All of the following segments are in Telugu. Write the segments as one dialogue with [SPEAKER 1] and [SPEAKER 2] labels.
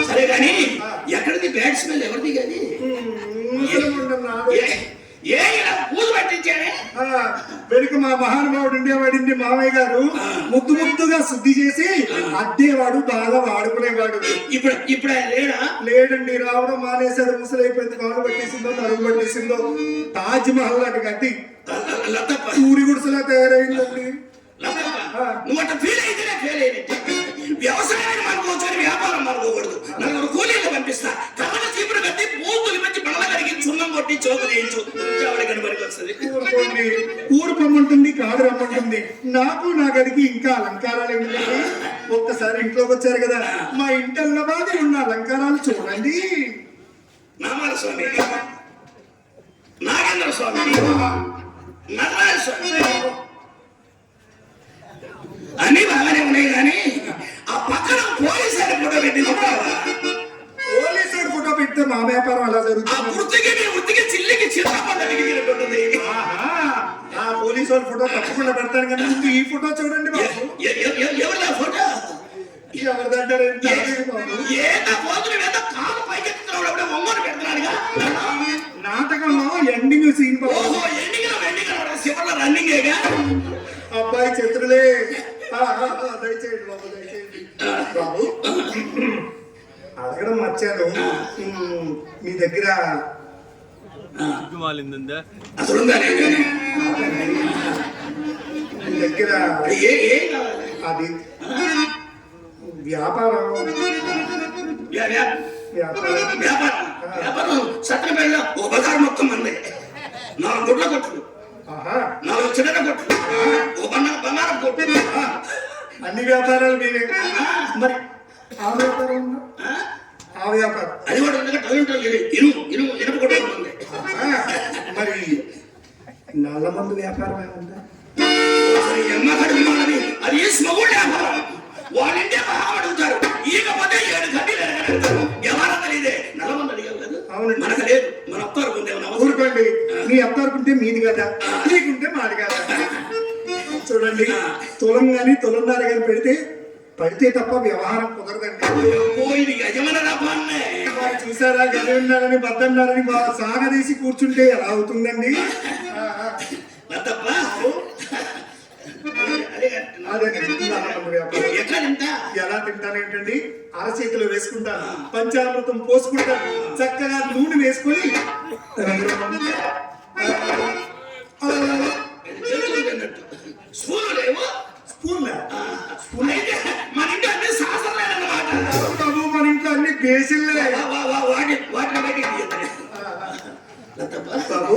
[SPEAKER 1] సరే కానీ ఎక్కడిది బ్యాడ్ స్మెల్ ఎవరిది కానీ పూజ పట్టించాడే
[SPEAKER 2] వెనుక మా మహానుభావుడు ఉండేవాడిండి మామయ్య గారు ముద్దు ముద్దుగా శుద్ధి చేసి అద్దేవాడు బాగా వాడుకునేవాడు.
[SPEAKER 1] ఇప్పుడు లేడా?
[SPEAKER 2] లేడండి, రావడం మానేశాడు. ముసలైపోయింది, కాలు పట్టేసిందో నడుము పట్టేసిందో. తాజ్ మహల్ లాంటి గట్టి ఊరి గుడిసెలా తయారైందండి.
[SPEAKER 1] నువ్వు అట్లా ఫీల్ అయితేనే ఫెయిల్ అయినట్టు. వ్యవసాయాన్ని మానుకోవచ్చు, వ్యాపారం మానుకోకూడదు. నలుగురు కూలీలు పంపిస్తా, కళ్ళ చీపురు కట్టి పూతులు మంచి బడల కడిగి చున్నం కొట్టి చోకు చేయించు, ఆవిడకని పనికి వస్తుంది.
[SPEAKER 2] ఊరు పొమ్మంటుంది, కాడు రమ్మంటుంది. నాకు నా గదికి ఇంకా అలంకారాలు ఎందుకండి? ఒక్కసారి ఇంట్లోకి వచ్చారు కదా, మా ఇంటల్ల బాధ ఉన్న అలంకారాలు చూడండి.
[SPEAKER 1] నామాల స్వామి, నాగేంద్ర స్వామి, నటరాజ స్వామి అన్ని బాగానే ఉన్నాయి కానీ ఆ పక్కన పోలీసుడు ఫోటో పెట్టి
[SPEAKER 2] పోలీసుడు ఫోటో పెడితే మా వ్యాపారం అలా జరుగుతుంది.
[SPEAKER 1] వృత్తికి చిల్లికి చిన్నపడ్డది.
[SPEAKER 2] ఆ పోలీసు వాళ్ళ ఫోటో తప్పకుండా పెడతాను కానీ ముందు ఈ ఫోటో చూడండి బాబు.
[SPEAKER 1] ఎవరిదా ఫోటో?
[SPEAKER 2] ఎవరిదంటారు? నాటకంలో ఎండింగ్ సీన్
[SPEAKER 1] రన్నింగ్
[SPEAKER 2] అబ్బాయి చిత్రులే. దయచేయండి బాబు, దయచేయండి బాబు. అడగడం మర్చాను, మీ దగ్గర మీ దగ్గర అది వ్యాపారం
[SPEAKER 1] సత్రపేటలో ఒక బజార్ మొత్తం మంది 4 గుడ్ల కొట్లు, 4 చిన్న కొట్లు, ఒక బంగారం కొట్లు,
[SPEAKER 2] అన్ని వ్యాపారాలు మీరే. మరి ఆ వ్యాపారం ఆ వ్యాపారం
[SPEAKER 1] అది కూడా ఇనుపు కొట్టు ఉంది.
[SPEAKER 2] మరి నల్ల మందు వ్యాపారం ఏముందా?
[SPEAKER 1] అది స్మగుల్ వ్యాపారం. వాళ్ళంటే అడుగుతారు, ఈకపోతే 7 గంటలు ఎవరో తెలియదే. నల్ల మంది అడిగావు కదా, మనకు లేదు. మన అత్తారు
[SPEAKER 2] ఊరుకోండి, మీ అత్తారుకుంటే మీది కదా, మీకుంటే మాది కదా. చూడండి, తులం గాని తులందారు గాని పడితే తప్ప వ్యవహారం కుదరదండి. చూసారా, గది ఉన్నారని బద్దన్నారని సాగదీసి కూర్చుంటే ఎలా అవుతుందండి? ఎలా తింటానేంటండి? అరచేతిలో వేసుకుంటాను, పంచామృతం పోసుకుంటాను, చక్కగా నూనె వేసుకొని మన ఇంట్లో అన్ని బేసిల్లే బాబు.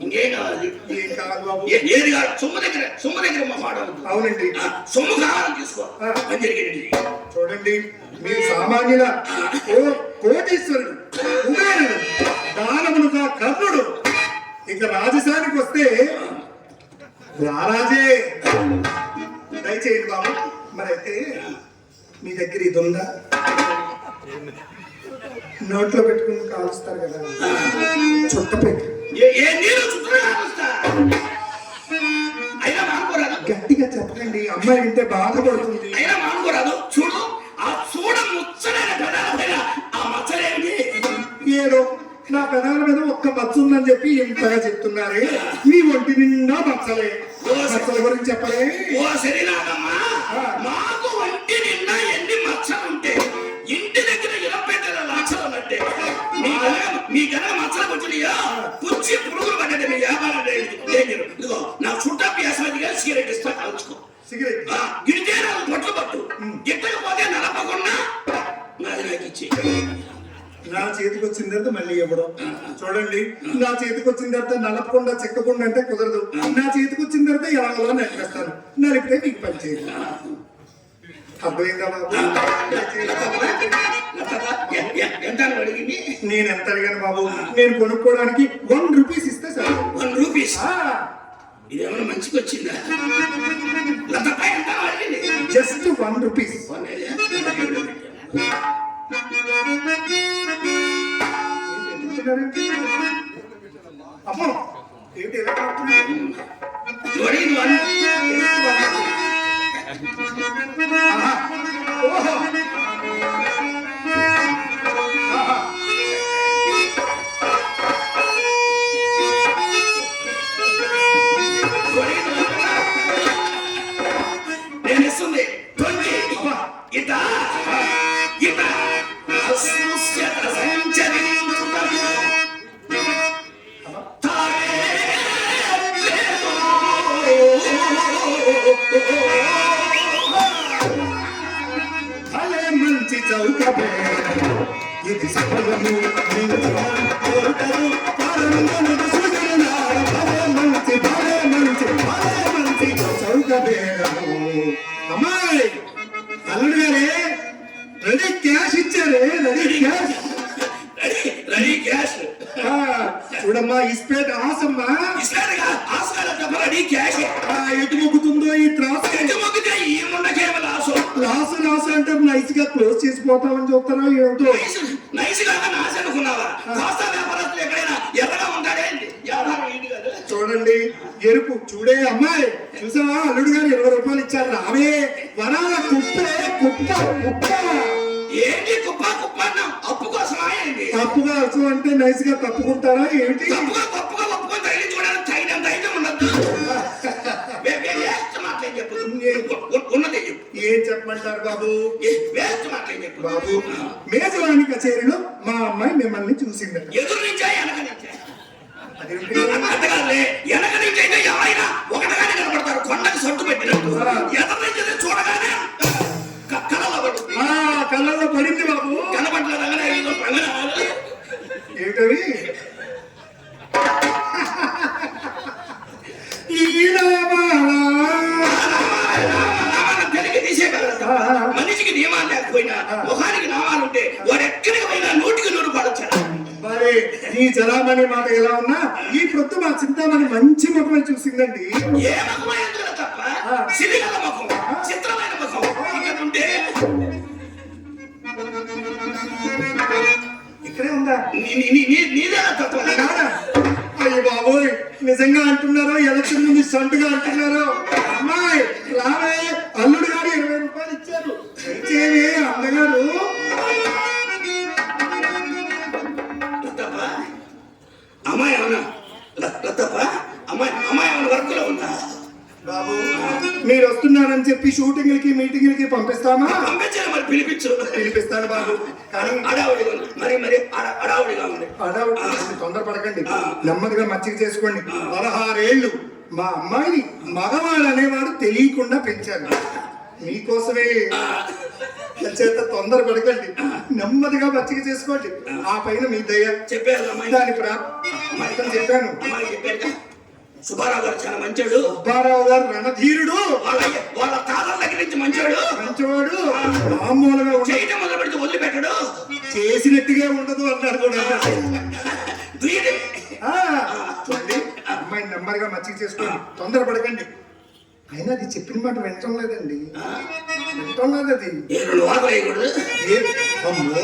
[SPEAKER 1] ఇంకేం కావాలి?
[SPEAKER 2] ఏం కావాలి బాబు?
[SPEAKER 1] ఏది కాదు, సొమ్ము దగ్గర మా మాట.
[SPEAKER 2] అవునండి,
[SPEAKER 1] సొమ్ము కావాలని తీసుకో.
[SPEAKER 2] చూడండి, మీరు సామాన్యుల కోటీశ్వరుడు, కుబేరుడు, దానమునుగా కర్ణుడు. ఇక రాజశానికి వస్తే రారాజే. దయచేయండి బాబు. మరి అయితే మీ దగ్గర ఇది ఉందా? నోట్లో పెట్టుకుని కాలుస్తారు కదా, చుట్టపెట్టి. గట్టిగా చెప్పండి, అమ్మాయి వింటే బాధపడుతుంది. ఏదో నా పెదాల మీద ఒక్క మచ్చ ఉందని చెప్పి ఇంతగా చెప్తున్నారే, మీ ఒంటి నిండా మచ్చలే. మచ్చల గురించి చెప్పలే.
[SPEAKER 1] మాకు ఒంటి నిండా ఎన్ని మచ్చలు ఉంటే ఇంటి దగ్గర 20 లక్షలు ఉన్నట్టే. మీ కనుక మచ్చలు వచ్చినాయో పుచ్చి పురుగులు పడ్డట్టు మీ వ్యాపారం లేదు. ఇదిగో నా చుట్టాభ్యాసంగా సిగరెట్ ఇస్తా, కాల్చుకో.
[SPEAKER 2] సిగరెట్
[SPEAKER 1] గిడితే నాకు పొట్లు పట్టు, గిట్టకపోతే నలపకుండా నాది నాకు ఇచ్చి.
[SPEAKER 2] నా చేతికి వచ్చిన తర్వాత మళ్ళీ ఇవ్వడం. చూడండి, నా చేతికి వచ్చిన తర్వాత నలపకుండా చెక్కకుండా అంటే కుదరదు. నా చేతికి వచ్చిన తర్వాత ఎలాగోలా నడిపేస్తాను, నలిపితే మీకు పని చేయదు. అర్థమైందా బాబు? నేను ఎంత అడిగాను బాబు? నేను కొనుక్కోవడానికి 1 రూపీస్ ఇస్తే సరే.
[SPEAKER 1] 1 రూపీస్? ఇదేమన్నా మంచిగా వచ్చిందా?
[SPEAKER 2] Just 1 rupees. అమ్మో, ఏంటి ఎలా ఓహో,
[SPEAKER 1] ఇత ఇత అస్పృశ్యత సంచరించుటకు
[SPEAKER 2] భలే మంచి చౌక ఇది సఫలము కోరుటరు పరంగముడు సృజనార భలే మంచి చౌక బేరము. అమ్మాయి అల్లుడు గారే రెడీ క్యాష్ ఇచ్చారే, రెడీ క్యాష్.
[SPEAKER 1] రెడీ క్యాష్
[SPEAKER 2] చూడమ్మా ఇస్పేట ఆసమ్మా
[SPEAKER 1] ఇస్తాడుగా ఆస్కారం రెడీ క్యాష్
[SPEAKER 2] ఎటు మొక్కుతుందో ఈ త్రాసు.
[SPEAKER 1] ఎంత మొగ్గితే ఈ ముండకేమ లాసు
[SPEAKER 2] లాసు అంటే నైస్ గా క్లోజ్ చేసిపోతామని చూస్తారా ఏమిటో.
[SPEAKER 1] నైస్ గా నాశ అనుకున్నావా? కోస్తా వ్యాపారస్తులు ఎక్కడైనా ఎర్రగా ఉంటాడేంటి? వ్యాపారం ఏంటి కాదు.
[SPEAKER 2] చూడండి ఎరుపు చూడే అమ్మాయి చూసావా అల్లుడు గారు 20 రూపాయలు ఇచ్చారు. రావే వరాల కుప్పే కుప్ప కుప్ప.
[SPEAKER 1] ఏంటి కుప్ప కుప్ప అన్నాం? అప్పు కోసం ఆయండి.
[SPEAKER 2] తప్పుగా అచ్చు అంటే నైస్ గా తప్పుకుంటారా ఏమిటి?
[SPEAKER 1] తప్పుగా గొప్పగా ఒప్పుకొని తగిలి చూడాలని ధైర్యం ఉండద్దు. వేస్ట్ మాటలేం చెప్పు. ఉన్నదే చెప్పు.
[SPEAKER 2] ఏం చెప్పమంటారు బాబు?
[SPEAKER 1] వేస్ట్ మాటలేం చెప్పు.
[SPEAKER 2] బాబు మేజవాణి కచేరీలో మా అమ్మాయి మిమ్మల్ని చూసిందట.
[SPEAKER 1] ఎదురు నుంచా వెనక నుంచా?
[SPEAKER 2] అదేంటి?
[SPEAKER 1] అంతకాలే వెనక నుంచి అయితే ఎవరైనా ఒకటిగానే కనపడతారు, కొండకి సొట్టు పెట్టినట్టు. ఎదురు నుంచి చూడగానే కళలో పడుతుంది.
[SPEAKER 2] కళ్ళల్లో పడింది బాబు.
[SPEAKER 1] కనపడలేదు
[SPEAKER 2] ఏమిటవి?
[SPEAKER 1] మనిషికి నియమాలు లేకపోయినా ముఖానికి నామాలుంటే వాడు ఎక్కడికి పోయినా 100కి 100 పడొచ్చాడు.
[SPEAKER 2] మరి ఈ చలామణి మాట ఎలా ఉన్నా ఈ ప్రొద్దు మా చింతామణి మంచి ముఖమే చూసిందండి.
[SPEAKER 1] ఏ ముఖమైన తప్ప సిరిగల ముఖం, చిత్రమైన ముఖం ఇక్కడ ఉంటే
[SPEAKER 2] ఇక్కడే ఉందా?
[SPEAKER 1] నీదే తత్వం.
[SPEAKER 2] అయ్యి బాబోయ్ నిజంగా అంటున్నారో ఎలక్షన్ ముందు సంటుగా అంటున్నారో? అమ్మాయి రావే అల్లుడు గారు 20 రూపాయలు ఇచ్చారు. ఇచ్చేవే అన్నగారు.
[SPEAKER 1] అమ్మాయి ఏమన్నా లతప్ప అమ్మాయి ఏమన్నా వర్క్ లో ఉందా?
[SPEAKER 2] బాబు మీరు వస్తున్నారని చెప్పి షూటింగ్లకి మీటింగ్లకి పంపిస్తామా?
[SPEAKER 1] పంపించాను మరి
[SPEAKER 2] పిలిపిస్తాను బాబు. కానీ
[SPEAKER 1] అడావుడిగా ఉంది.
[SPEAKER 2] తొందరపడకండి, నెమ్మదిగా మచ్చిక చేసుకోండి. 16 ఏళ్ళు మా అమ్మాయిని మగవాడు అనేవాడు తెలియకుండా పెంచాను మీకోసమే. చేత తొందరపడకండి, నెమ్మదిగా మచ్చిక చేసుకోండి. ఆ పైన మీ దయ
[SPEAKER 1] చెప్పారు
[SPEAKER 2] దాని ప్రాప్తం చెప్పాను.
[SPEAKER 1] సుబ్బారావు గారు చాలా మంచోడు.
[SPEAKER 2] సుబ్బారావు గారు రణధీరుడు.
[SPEAKER 1] వాళ్ళ తాతల దగ్గర నుంచి
[SPEAKER 2] మంచివాడు. మామూలుగా
[SPEAKER 1] చేయటం మొదలు పెడితే వదిలిపెట్టడు.
[SPEAKER 2] చేసినట్టుగా ఉండదు అన్నారు కూడా. చూడండి అమ్మాయి నెమ్మదిగా మచ్చిక చేసుకోండి, తొందరపడకండి. అయినా అది చెప్పిన మాట వింటం లేదండి. అది
[SPEAKER 1] 2 వారాలు వేయకూడదు.
[SPEAKER 2] అమ్మో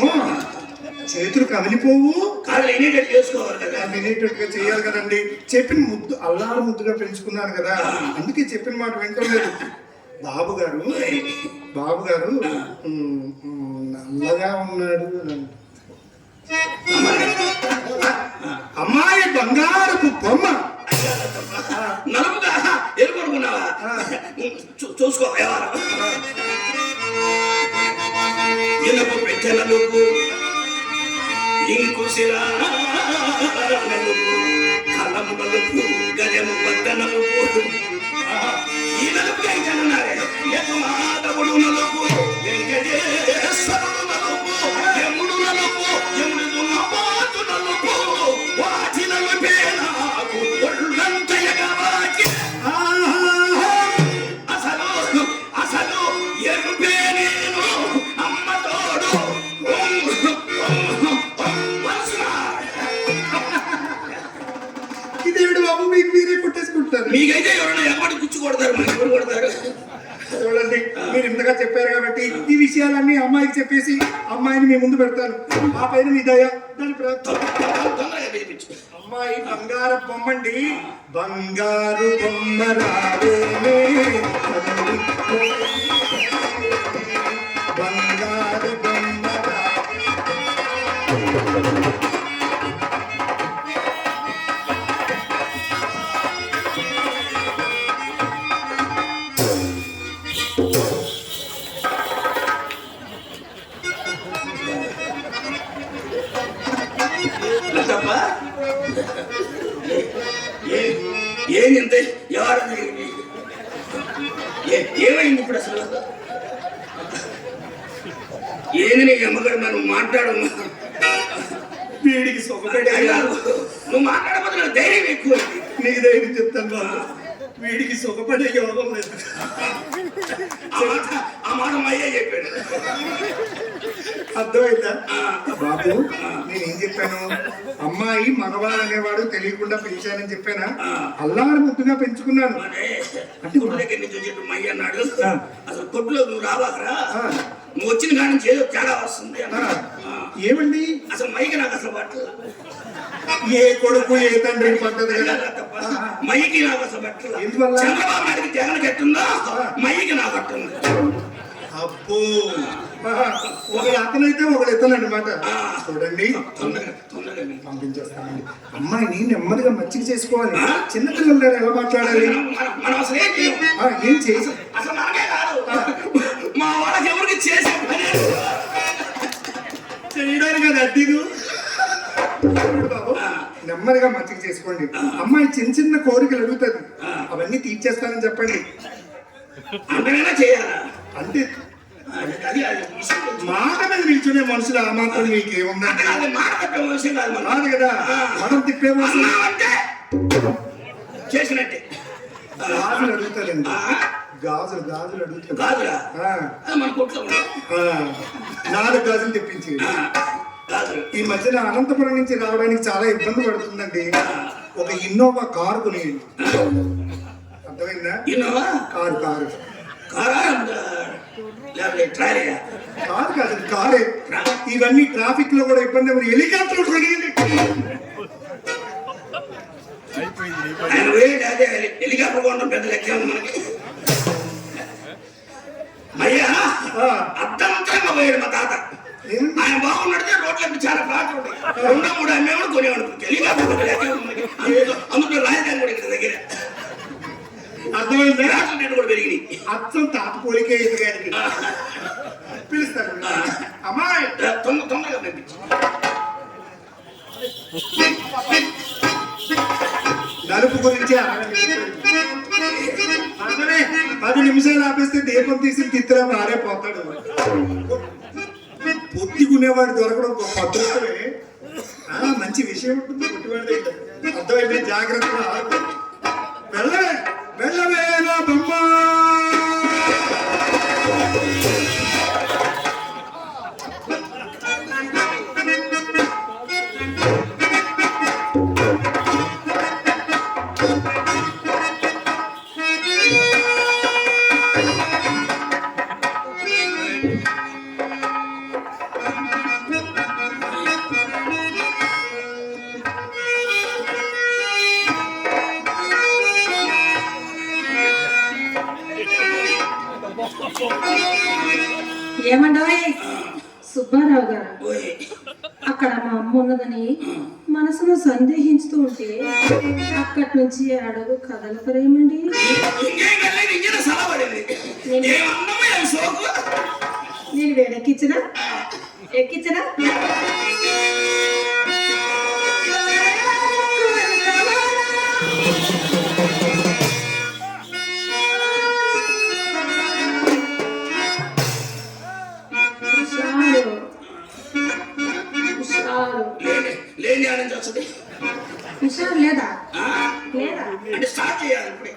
[SPEAKER 2] చేతులు కదిలిపోవు.
[SPEAKER 1] చేసుకోవాలి కదా,
[SPEAKER 2] వినేటట్టుగా చేయాలి కదండి. చెప్పిన ముద్దు అల్లారు ముద్దుగా పెంచుకున్నాను కదా, అందుకే చెప్పిన మాట వింటలేదు. బాబు గారు నల్లగా ఉన్నాడు. అమ్మాయి బంగారపు బొమ్మ.
[SPEAKER 1] నలుపుగా ఎరుపడుకున్నావా? చూసుకో వ్యవహారం. ఇనుపు పెట్టె నలుపు, ఇంకుశిలా నలుపు, కలము నలుపు, గజము బద్ద నలుపు. ఈ నలుపు ఎంకన్నారే మాధవుడు నలుపు, వెంకటేశ్వరుడు నలుపు, యముడు నలుపు, యముడు నమాజు నలుపు. వాటి నలుపే నాకు ఒళ్ళంత ఎగవాకి. అసలు ఎరుపే నేను అమ్మ తోడు.
[SPEAKER 2] ఇదేమిటి బాబు మీకు మీరే కొట్టేసుకుంటారు?
[SPEAKER 1] మీకైతే ఎవరైనా ఎప్పటి గుచ్చి కొడతారు, మరి ఎవరు కొడతారు?
[SPEAKER 2] చూడండి మీరు ఇంతగా చెప్పారు కాబట్టి ఈ విషయాలన్నీ అమ్మాయికి చెప్పేసి అమ్మాయిని మీ ముందు పెడతాను. ఆ పైన మీ దయ దాని అమ్మాయి బంగారు బొమ్మండి. బంగారు బొమ్మ రావేలే, బంగారు బొమ్మ
[SPEAKER 1] తప్ప ఏంటి ఎవరు ఏమైంది ఇప్పుడు అసలు? ఏంది నీ అమ్మగారు మనం మాట్లాడము?
[SPEAKER 2] వీడికి సొగపడే
[SPEAKER 1] నువ్వు మాట్లాడకపోతే నాకు ధైర్యం ఎక్కువ.
[SPEAKER 2] నీకు ధైర్యం చెప్తాను బాబు, వీడికి సుఖపడే యోగం లేదు.
[SPEAKER 1] ఆ మాట మా అయ్యే చెప్పాడు.
[SPEAKER 2] అర్థమైందా బాబు? నేనేం చెప్పాను? అమ్మాయి మగవాడు అనేవాడు తెలియకుండా పెంచానని చెప్పానా? అల్లారు ముద్దుగా పెంచుకున్నాను.
[SPEAKER 1] అంటే గుడి దగ్గర నుంచి వచ్చేట్టు మయ్య అన్నాడు, అసలు కొట్టులో నువ్వు రావాకరా, నువ్వు వచ్చిన కాడి నుంచి ఏదో తేడా వస్తుంది.
[SPEAKER 2] ఏమండి
[SPEAKER 1] అసలు మైకి నాకు అసలు పట్టల.
[SPEAKER 2] ఏ కొడుకు ఏ తండ్రికి పట్టదు కదా.
[SPEAKER 1] మైకి నాకు అసలు పట్టల.
[SPEAKER 2] ఎందువల్ల?
[SPEAKER 1] చంద్రబాబు నాయుడికి జగన్ కట్టుందో మైకి నాకు పట్టుంది.
[SPEAKER 2] అబ్బో, ఒకడు అతనైతే ఒకడు ఇతను అనమాట. చూడండి పంపించేస్తానండి. అమ్మాయిని నెమ్మదిగా మచ్చిక చేసుకోవాలి. చిన్నపిల్లలు ఎలా మాట్లాడాలి?
[SPEAKER 1] మనం అసలు
[SPEAKER 2] ఏం చేసి
[SPEAKER 1] అసలు మనకే కాదు, మా వాళ్ళకి ఎవరికి చేసే పని
[SPEAKER 2] చేయడానికి అది అడ్డీదు బాబు. నెమ్మదిగా మచ్చిక చేసుకోండి. అమ్మాయి చిన్న చిన్న కోరికలు అడుగుతుంది, అవన్నీ తీర్చేస్తానని చెప్పండి.
[SPEAKER 1] అంతకైనా చేయాలా?
[SPEAKER 2] అంటే మాట మీద నిల్చునే మనుషులు ఆ మాత్రం మీకేముందంటే కాదు కదా. మనం తిప్పే
[SPEAKER 1] చేసినట్టే
[SPEAKER 2] గాజులు అడుగుతారండి. గాజులు గాజులు అడుగుతారు. 4 గాజులు తెప్పించి ఈ మధ్యన అనంతపురం నుంచి రావడానికి చాలా ఇబ్బంది పడుతుందండి. ఒక ఇన్నోవా కారు కొనియండి. అర్థమైందా?
[SPEAKER 1] ఇన్నోవా
[SPEAKER 2] కారు కారు కారు కాదు కారే. ఇవన్నీ ట్రాఫిక్ లో కూడా ఇబ్బంది. హెలికాప్టర్ కొనియండి.
[SPEAKER 1] హెలికాప్టర్ కొనడం పెద్ద లెక్క మనకి. అయ్యా అర్థంతా పోయాడు మా తాత. ఆయన బాగున్నట్టే రోడ్ల చాలా ప్లాట్లు ఉంటాయి. 2-3 అమ్మేవాడు కొనేవాడు. హెలికాప్టర్ అందులో రాజధాని కూడా ఇక్కడ దగ్గర.
[SPEAKER 2] అర్థమైంది.
[SPEAKER 1] రేట్లు కూడా పెరిగినాయి.
[SPEAKER 2] అర్థం తాత పోలికే ఎదుగానికి పిలుస్తాను. అమ్మాయి
[SPEAKER 1] తొందరగా పంపించు.
[SPEAKER 2] నలుపు గురించి 10 నిమిషాలు ఆపేస్తే దీపం తీసి తిత్తరా మారేపోతాడు. పొత్తికునేవాడు దొరకడం గొప్ప అదృష్టమే. మంచి విషయం ఉంటుంది పుట్టివాడి. అర్థమైంది. జాగ్రత్తగా వెళ్ళవే వెళ్ళవే నా బొమ్మ.
[SPEAKER 3] ఏమండోయ్ సుబ్బారావు గారు, అక్కడ మా అమ్మ ఉన్నదని మనసులో సందేహించుతూ ఉంటే అక్కడి నుంచి అడుగు కదలకరేమండి. నేను వేడెక్కించనా ఎక్కించనా?
[SPEAKER 1] లేని ఆనంద వస్తుంది.
[SPEAKER 3] హుషారు లేదా? లేదా
[SPEAKER 1] అంటే స్టార్ట్ చేయాలి ఇప్పుడే.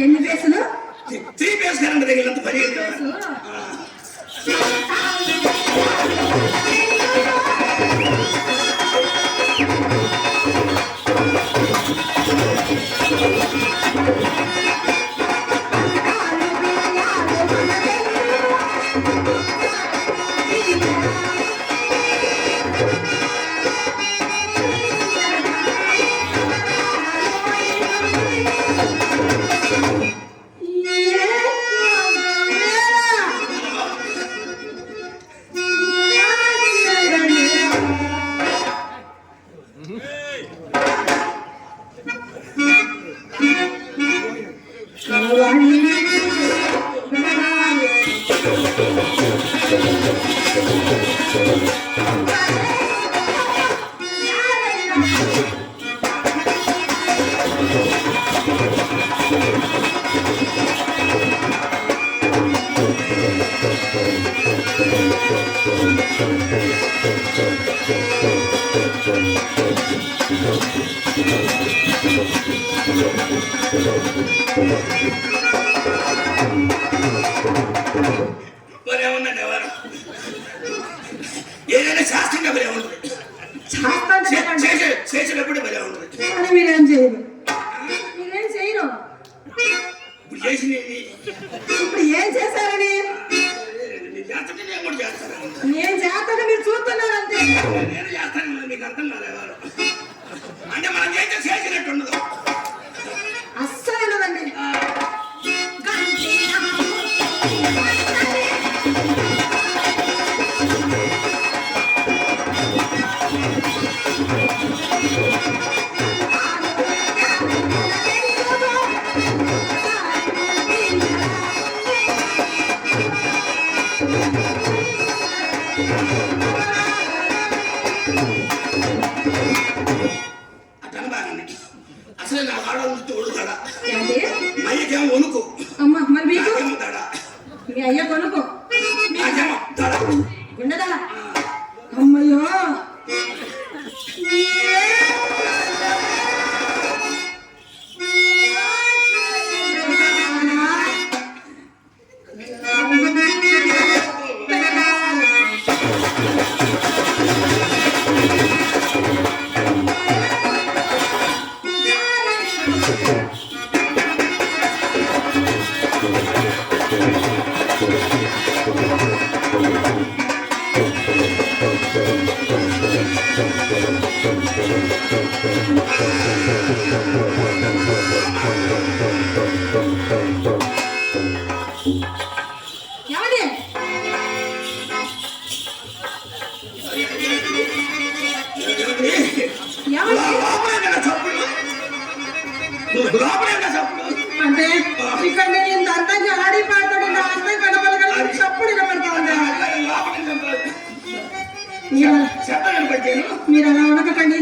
[SPEAKER 3] ఎన్ని పేసులు?
[SPEAKER 1] 3 పేస్ కరెంట్ తగిలినంత పని. మరి ఏమన్నాడు ఎవరు ఏదైనా శాస్త్రంగా మరి ఏముంటుంది చేసేటప్పుడు మరి ఏముంటుంది
[SPEAKER 3] కానీ మీరేం చేయరు మీరేం చేయరు
[SPEAKER 1] ఇప్పుడు చేసింది
[SPEAKER 3] ఇప్పుడు ఏం చేశారని
[SPEAKER 1] చేస్తుంటే నేను కూడా చేస్తాను
[SPEAKER 3] నేను చేస్తాను మీరు చూస్తున్నారు అంతే
[SPEAKER 1] నేను చేస్తాను మీకు అర్థం కాదు ఎవరు అంటే మనం చేసినట్టు ఉండదు
[SPEAKER 3] అస్సలు ఉండదండి
[SPEAKER 1] అట్లా బాగానే అసలు నా ఆడవాళ్ళు ఒడుతాడా
[SPEAKER 3] ఏంటి
[SPEAKER 1] అయ్యకేమో వణుకు
[SPEAKER 3] అమ్మ మరి మీకు
[SPEAKER 1] నాకేమో తడా
[SPEAKER 3] మీ అయ్య కొనుక్కో
[SPEAKER 1] నాకేమో తడా
[SPEAKER 3] ఉండదా అమ్మయ్యో ఏమండి అంటే ఇక్కడ నేను అందంగా ఆడి పాడతాడు నా అందం కనబడగల చప్పుడు వినపడతా ఉందా మీరు అలా ఉండకండి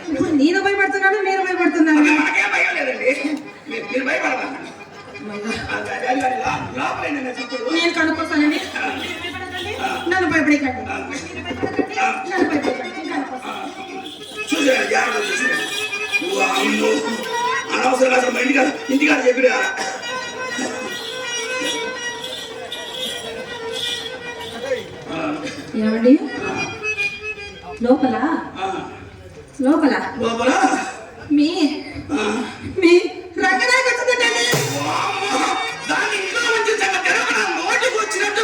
[SPEAKER 3] ఇప్పుడు నేను భయపడుతున్నాను మీరు భయపడుతున్నారు నేను కనుక్కొస్తానండి నన్ను భయపడకండి నన్ను భయపడకండి
[SPEAKER 1] అనవసరంగా అసలు మా ఇంటికాడ చెప్పిరా
[SPEAKER 3] ఏమండి లోపల లోపల
[SPEAKER 1] లోపల
[SPEAKER 3] మీ మీ రంగనాయక వచ్చిందండి
[SPEAKER 1] దాని ఇంట్లో నుంచి నోటికి వచ్చినట్టు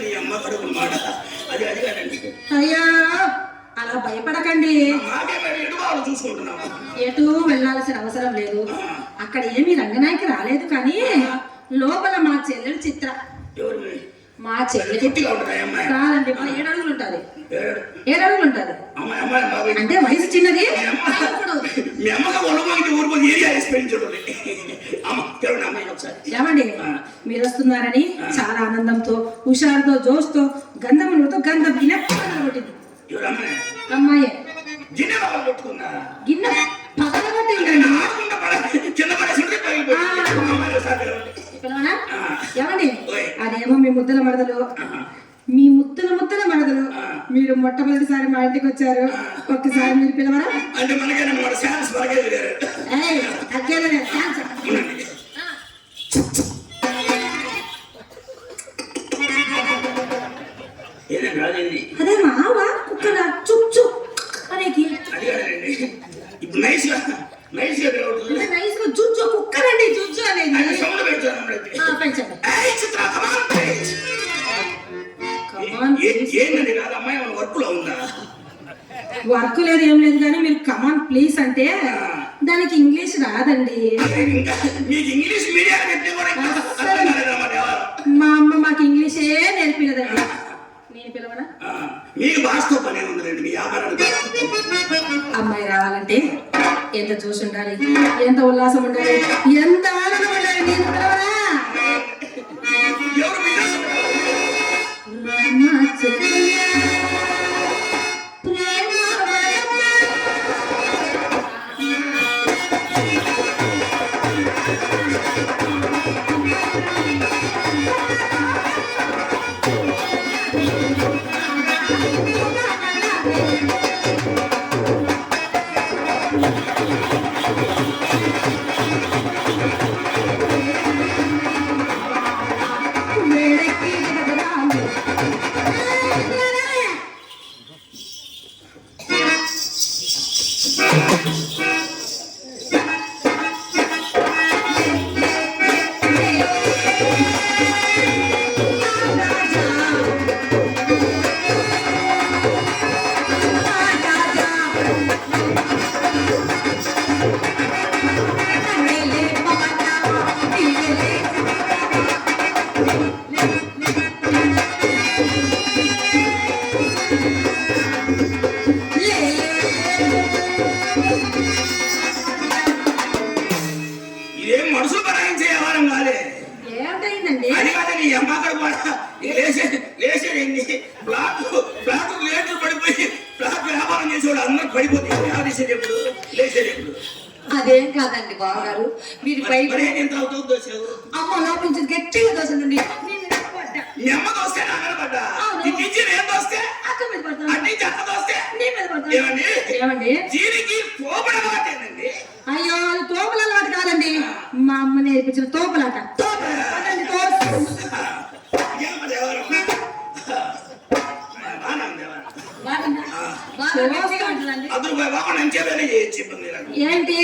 [SPEAKER 1] నీ అమ్మ కడుపు మాట అది అది కాదండి
[SPEAKER 3] అయ్యా అలా భయపడకండి
[SPEAKER 1] చూసుకుంటున్నాము
[SPEAKER 3] ఎటు వెళ్ళాల్సిన అవసరం లేదు అక్కడ ఏమీ రంగనాయకి రాలేదు కానీ లోపల మా చెల్లెలు చిత్ర మా చెల్లి కాదండి మా 7 అడుగులు ఉంటుంది 7 అడుగులు ఉంటుంది అంటే వయసు చిన్నది ఏమండి మీరు వస్తున్నారని చాలా ఆనందంతో హుషారుతో జోష్తో గంధములతో గంధం కొట్టింది అమ్మాయే గిన్నె పగలగొట్టిందండి ఏమండి అదేమో మీ ముద్దల మరదలు మీ ముద్దల మరదలు మీరు మొట్టమొదటిసారి మా ఇంటికి వచ్చారు ఒక్కసారి మీరు పిలవరా
[SPEAKER 1] అంటే
[SPEAKER 3] అదే మావా కుక్కల చుక్ చుక్ అనేకి
[SPEAKER 1] ఇప్పుడు నైస్ గా
[SPEAKER 3] జుజ్జు కుక్కలండి జుజ్జు అనేది పెంచండి
[SPEAKER 1] ఏంటండి కాదు అమ్మాయి వర్క్ లో ఉందా
[SPEAKER 3] వర్క్ లేదు ఏం లేదు కానీ మీరు కమాన్ ప్లీజ్ అంటే దానికి ఇంగ్లీష్ రాదండి
[SPEAKER 1] మీకు ఇంగ్లీష్ మీడియం
[SPEAKER 3] మా అమ్మ మాకు ఇంగ్లీషే నేర్పిలేదండి నేను పిలవనా
[SPEAKER 1] మీకు భాషతో పని ఉందండి మీ వ్యాపారాలు
[SPEAKER 3] అమ్మాయి రావాలంటే ఎంత చూసి ఉండాలి, ఎంత ఉల్లాసం ఉండాలి, ఎంత ఆనందం ఉండాలి. నేను పిలవరా?
[SPEAKER 1] ఎవరు విదేశం
[SPEAKER 3] రామ చెల్లెయ్య, ప్రేమ వరమ్మ. వేడెక్కి దిగదురాలు.
[SPEAKER 1] ఇదేం మనుషులు బరాయించే వ్యవహారం కాదే.
[SPEAKER 3] ఏమిటైందండి?
[SPEAKER 1] అది కాదు నీ అమ్మకాడు లేచేది ఫ్లాట్ రేట్లు పడిపోయి ఫ్లాట్ వ్యాపారం చేసేవాడు అందరూ పడిపోతుంది. ఆదేశం ఎప్పుడు లేచేది ఎప్పుడు
[SPEAKER 3] అదేం కాదండి బావగారు, మీరు పై
[SPEAKER 1] మరి ఎంత అవుతుంది దోశావు?
[SPEAKER 3] అమ్మ లోపల నుంచి గట్టిగా దోశండి.
[SPEAKER 1] మీ అమ్మ దోస్తే నా మీద పడ్డా,
[SPEAKER 3] అవును.
[SPEAKER 1] ఈ నుంచి నేను దోస్తే
[SPEAKER 3] అక్క మీద పడతాను,
[SPEAKER 1] అన్ని చెత్త దోస్తే
[SPEAKER 3] నీ మీద పడతాను.
[SPEAKER 1] ఏమండి
[SPEAKER 3] ఏమండి?
[SPEAKER 1] దీనికి తోపడం వాటేనండి.
[SPEAKER 3] అయ్యో, అది తోపులాట కాదండి, మా అమ్మ నేర్పించిన తోపులాట. అదండి, తోపు.
[SPEAKER 1] ఇదేనమ్మా దేవారం. బాగానే ఉంది దేవారం.
[SPEAKER 3] బాగుందా? బాగా ఉంటుందండి.
[SPEAKER 1] ₹10 బాగా ఎంచేపైనా చేయొచ్చు ఇబ్బంది లేదు.
[SPEAKER 3] ఏంటి?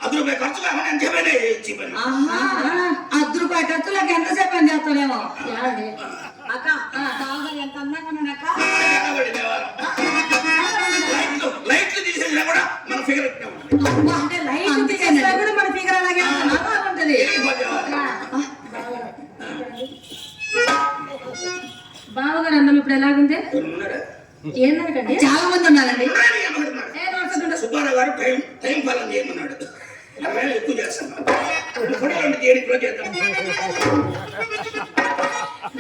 [SPEAKER 1] ₹10 ఖర్చు కాకుండా ఎంచేపైనా చేయొచ్చు ఇబ్బంది.
[SPEAKER 3] ₹10 ఖర్చులకు ఎంతసేపు అని చేస్తానేమో. అక్క బాగా ఎంత అందంగా ఉన్నాడక్క.
[SPEAKER 1] కట్టబడి దేవారం. లైట్లు తీసేసినా కూడా మన ఫిగర్ ఇట్టే ఉంటుంది.
[SPEAKER 3] అంటే లైట్ తీసేసినా కూడా మన ఫిగర్ అలాగే ఉంటుంది. బావగారు అందం ఇప్పుడు ఎలాగుంది?
[SPEAKER 1] ఉన్నారా?
[SPEAKER 3] ఏంటంటే చాలా మంది ఉన్నారండి.
[SPEAKER 1] ఉన్నారని ఏమనుకుంటున్నారు? సుబ్బారావు గారు టైం పాలన చేయమన్నాడు. 20,000 ఎక్కువ చేస్తున్నాడు. ఫోటోలు తీయడానికి చేద్దాం.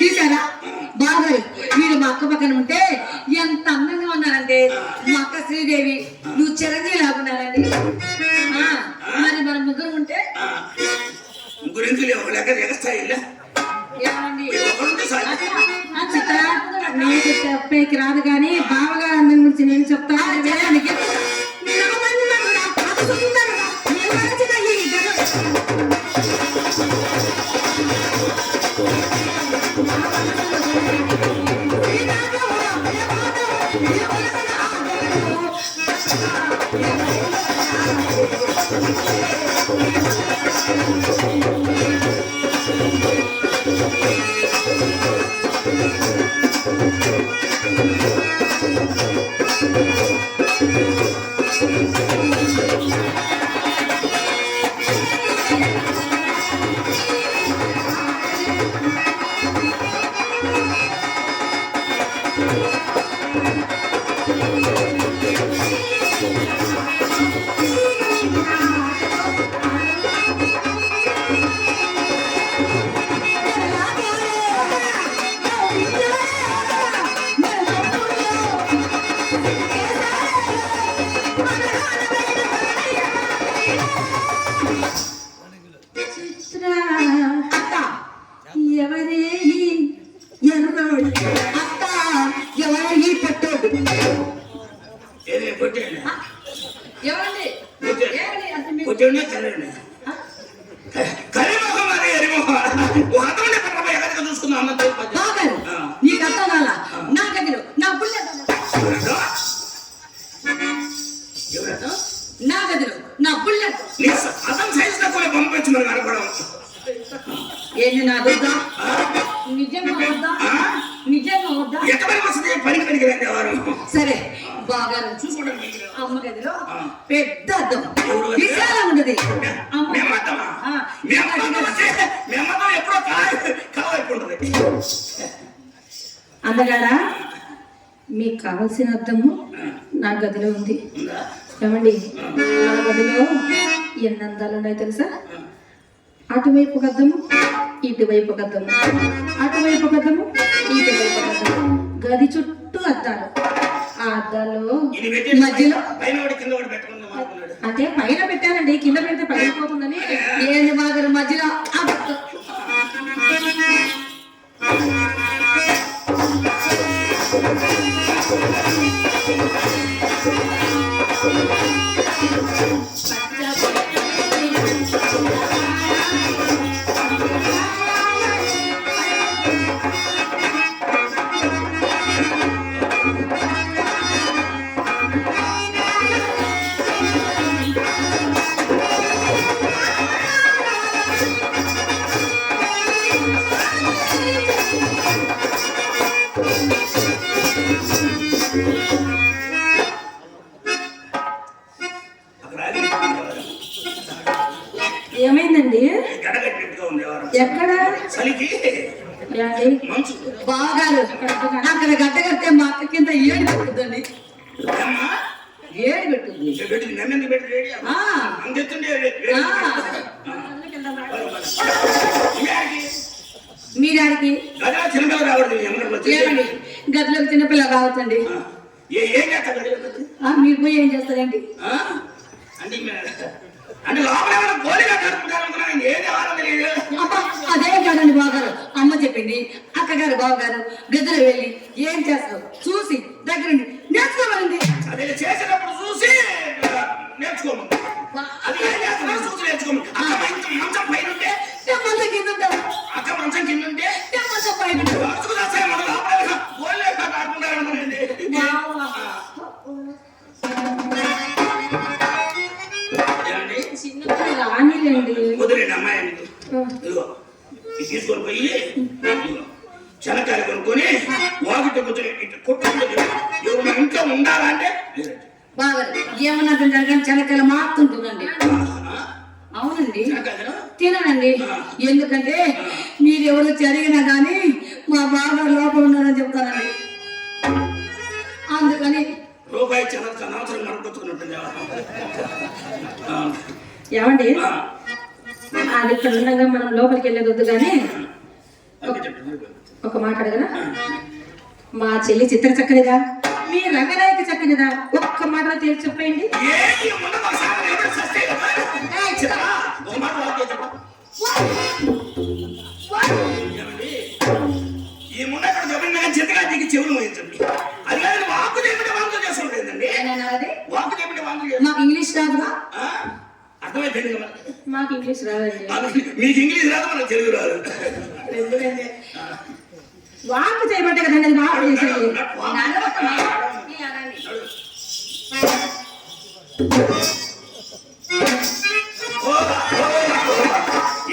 [SPEAKER 3] తీసారా బావగారు? వీడు మా అక్క పక్కన ఉంటే ఎంత అందంగా ఉన్నారంటే, మా అక్క శ్రీదేవి, నువ్వు చిరంజీవి లాగున్నారండి. మరి మన ముగ్గురు ఉంటే
[SPEAKER 1] గురించి ఒక లెక్క ఎగస్తాయి
[SPEAKER 3] ఏమండి?
[SPEAKER 1] ఒకరుంటే సార్
[SPEAKER 3] నీకు చెప్పేకి రాదు కానీ బావగారు అందం గురించి నేను చెప్తాను. వేదానికి ఎవరే ఎర్రోడు అత్త, ఎవరి పట్టోడు
[SPEAKER 1] ఏదే పొట్టేయండి
[SPEAKER 3] ఏమండి?
[SPEAKER 1] పొట్టేయండి కరిమొహం అది ఎరిమొహం అతనే పట్టబోయి ఎక్కడికి చూసుకుందాం అన్నది
[SPEAKER 3] బాగారు నీకు అర్థం కాల. నా దగ్గర నా పుల్లె నా గదిలో నా పుల్లె
[SPEAKER 1] అతను సైజ్ తక్కువ పంపించున్నారు కనపడం.
[SPEAKER 3] ఏంటి నా వద్దా? నిజంగా వద్దా? నిజంగా వద్దా?
[SPEAKER 1] ఎక్కడికి వస్తుంది పనికి పనికి వారు.
[SPEAKER 3] సరే బాగారు
[SPEAKER 1] చూసుకోవడానికి
[SPEAKER 3] అమ్మ గదిలో పెద్ద అద్దం విశాలం ఉండదు.
[SPEAKER 1] ఎప్పుడో కావాలి
[SPEAKER 3] అందగాడా, మీకు కావలసిన అద్దము నా గదిలో ఉంది. ఏమండి నా గదిలో ఎన్ని అందాలు ఉన్నాయి తెలుసా? అటువైపు గద్దము, ఇటువైపు గద్దము, అటువైపు గద్దము, ఇటువైపు గద్దము, గది చుట్టూ అద్దాలు. ఆ అద్దాలు
[SPEAKER 1] ఇది పెట్టి
[SPEAKER 3] మధ్యలో
[SPEAKER 1] పైన ఒకటి కింద ఒకటి పెట్టుకుందాం అనుకున్నాడు.
[SPEAKER 3] అంటే పైన పెట్టానండి, కింద పెడితే పగిలిపోతుందని. ఏంది బాగా మధ్యలో ఆ అద్దం.
[SPEAKER 1] అక్కడ ఆగి
[SPEAKER 3] ఏమైందండి?
[SPEAKER 1] గడగట్టినట్టుగా ఉంది ఎవరు
[SPEAKER 3] ఎక్కడ?
[SPEAKER 1] చలికి
[SPEAKER 3] ఏండి?
[SPEAKER 1] మంచు.
[SPEAKER 4] బాగారు అక్కడ గడ్డ కడితే మా అక్క కింద ఏడు పెట్టుద్దండి.
[SPEAKER 1] ఏమ్మా?
[SPEAKER 4] ఏడు పెట్టుద్ది.
[SPEAKER 1] పెట్టి నన్నెందుకు పెట్టి వేడి?
[SPEAKER 4] ఆ.
[SPEAKER 1] అంతెత్తుండే
[SPEAKER 4] మీరాడికి
[SPEAKER 1] గదా చిన్నపిల్ల రావద్దు ఏమన్నా
[SPEAKER 4] ఏమండి గదిలోకి చిన్నపిల్ల రావచ్చండి.
[SPEAKER 1] ఏం చేస్తారు
[SPEAKER 4] మీరు పోయి ఏం చేస్తారండి?
[SPEAKER 1] అంటే లోపల ఏమైనా గోలిగా కడుపుకుంటారనుకున్నాను. ఏది ఆనందం లేదు.
[SPEAKER 4] అబ్బా, అదే కాదండి బావగారు. అమ్మ చెప్పింది అక్కగారు బావగారు గదిలో వెళ్ళి ఏం చేస్తారు చూసి దగ్గరుండి నేర్చుకోవాలండి.
[SPEAKER 1] అదే చేసేటప్పుడు చూసి నేర్చుకోమని. అది ఏం చేస్తున్నారు చూసి నేర్చుకోమని. మంచం పైన ఉంటే
[SPEAKER 4] మంచం కింద ఉంటారు.
[SPEAKER 1] అక్క మంచం కింద ఉంటే
[SPEAKER 4] మంచం పైన ఉంటారు.
[SPEAKER 1] వరుసగా మన లోపల గోలే కాడుకుంటారనుకున్నాండి.
[SPEAKER 3] చిన్నపిల్ల రానిలేండి.
[SPEAKER 1] వదిలేండి అమ్మాయి ఇదిగో ఇది తీసుకొని పోయి ఇదిగో శనక్కాయలు కొనుక్కొని వాకిట్లో కూర్చొని ఇట్లా కొట్టుకుంటుంది. ఎవరు మన ఇంట్లో ఉండాలంటే
[SPEAKER 4] బావగారు ఏమన్నా తింటారు చెనక్కాయలు మాత్తుంటుందండి. అవునండి
[SPEAKER 1] శనక్కాయలు
[SPEAKER 4] తిననండి. ఎందుకంటే మీరు ఎవరు జరిగినా కానీ మా బావగారు లోపల ఉన్నారని చెప్తానండి. అందుకని
[SPEAKER 1] రూపాయి సంవత్సరం నడుపుకొచ్చుకున్నట్టుంది.
[SPEAKER 3] ఏమండి అది ఇక్కడ ఉండగా మనం లోపలికి వెళ్ళేది వద్దు కానీ ఒక మాట అడగనా? మా చెల్లి చిత్ర చక్కనిదా, మీ రంగనాయక చక్కనిదా? ఒక్క మాటలో తేల్చి చెప్పండి.
[SPEAKER 1] ఈ ముందు అక్కడ చెప్పిన చిత్తగా దిగి చెవులు మోయించండి. అది కానీ వాకు దేమిటి వాంతులు చేసుకుంటుందండి. వాకు దేమిటి వాంతులు చేస్తుంది.
[SPEAKER 4] మాకు ఇంగ్లీష్ రాదుగా.
[SPEAKER 1] అర్థమైపోయింది కదా.
[SPEAKER 3] మాకు ఇంగ్లీష్ రాదండి.
[SPEAKER 1] మీకు ఇంగ్లీష్ రాదు, మనకు తెలుగు రాదు.
[SPEAKER 3] వాకు చేయబట్టే కదండి అది వాకు చేసేది.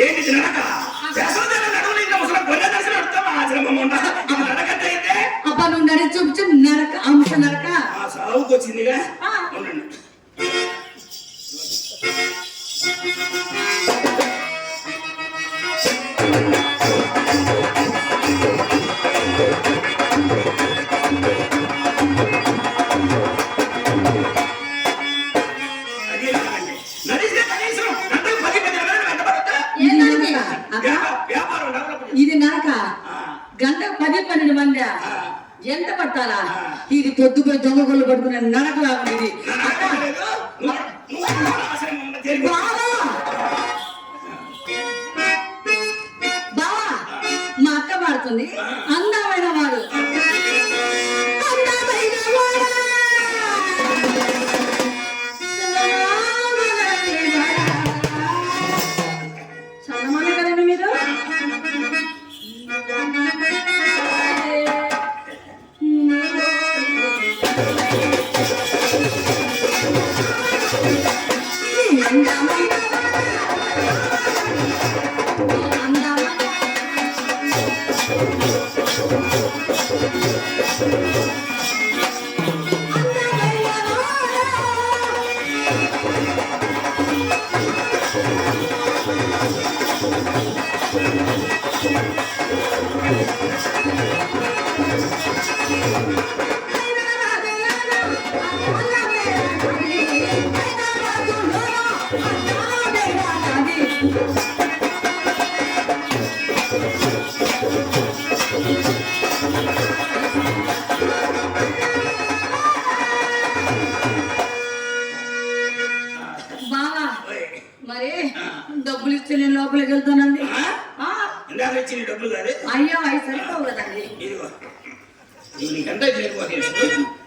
[SPEAKER 1] ఏంటి నడక? నడువులు ఇంకా ముసలి గొర్రె దర్శనం అడుగుతామా? ఆశ్రమం ఉండ నడకైతే
[SPEAKER 4] అబ్బా నువ్వు నడి చూపించు నరక అంశ నరక.
[SPEAKER 1] ఆ సాగుకు వచ్చిందిగా. ఉండండి. అదే కాదండి. నడిస్తే కనీసం గంటకు 10 నిమిషాలు వెంటబడతా.
[SPEAKER 4] ఇది నరక అక్క,
[SPEAKER 1] వ్యాపారం డెవలప్
[SPEAKER 4] ఇది నరక. గంటకు 10-12 మంది ఎంత పడతారా? ఇది పొద్దుపోయి దొంగగొల్లు పడుకునే నరక లాగా ఇది. బావా బావా మా అక్క పాడుతుంది అందమైన వాడు. అందమైన వాడా,
[SPEAKER 3] చదవమనే కదండి మీరు.
[SPEAKER 4] అందమైన మరి డబ్బులు ఇస్తే నేను లోపలికి వెళ్తానండి. ఆ,
[SPEAKER 1] ఇందాక ఇచ్చిన డబ్బులు కాదు.
[SPEAKER 4] అయ్యో అవి సరిపోవు కదండి.
[SPEAKER 1] ఇదిగో నీకెంత చేరుకోవాలి.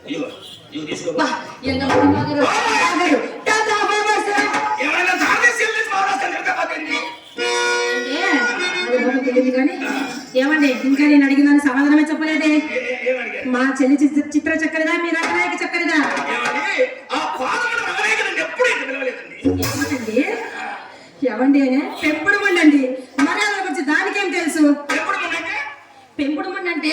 [SPEAKER 1] ఇదిగో ఇవి తీసుకో.
[SPEAKER 4] బా, ఎంతమంది బాగారు? బాగారు. Tata, bye bye sir.
[SPEAKER 1] ఏమైనా ఛార్జెస్ చెల్లించి మాట్లాడతాను
[SPEAKER 3] అంటే అది బాబు తెలియదు కానీ ఏమండి ఇంకా నేను అడిగిన సమాధానమే చెప్పలేదే.
[SPEAKER 1] ఏమడిగారు?
[SPEAKER 3] మా చెల్లి చిత్ర చక్కరిదా మీ రంగనాయక చక్కరిదా?
[SPEAKER 1] ఏమండి ఆ పాదముల రంగనాయకుడిని ఎప్పుడు ఇంత పిలవలేదండి.
[SPEAKER 3] ఏమండి ఏమండి పెంపుడు మండండి మర్యాద గురించి దానికేం తెలుసు?
[SPEAKER 1] ఎప్పుడు మొన్నంటే
[SPEAKER 3] పెంపుడు మండి అంటే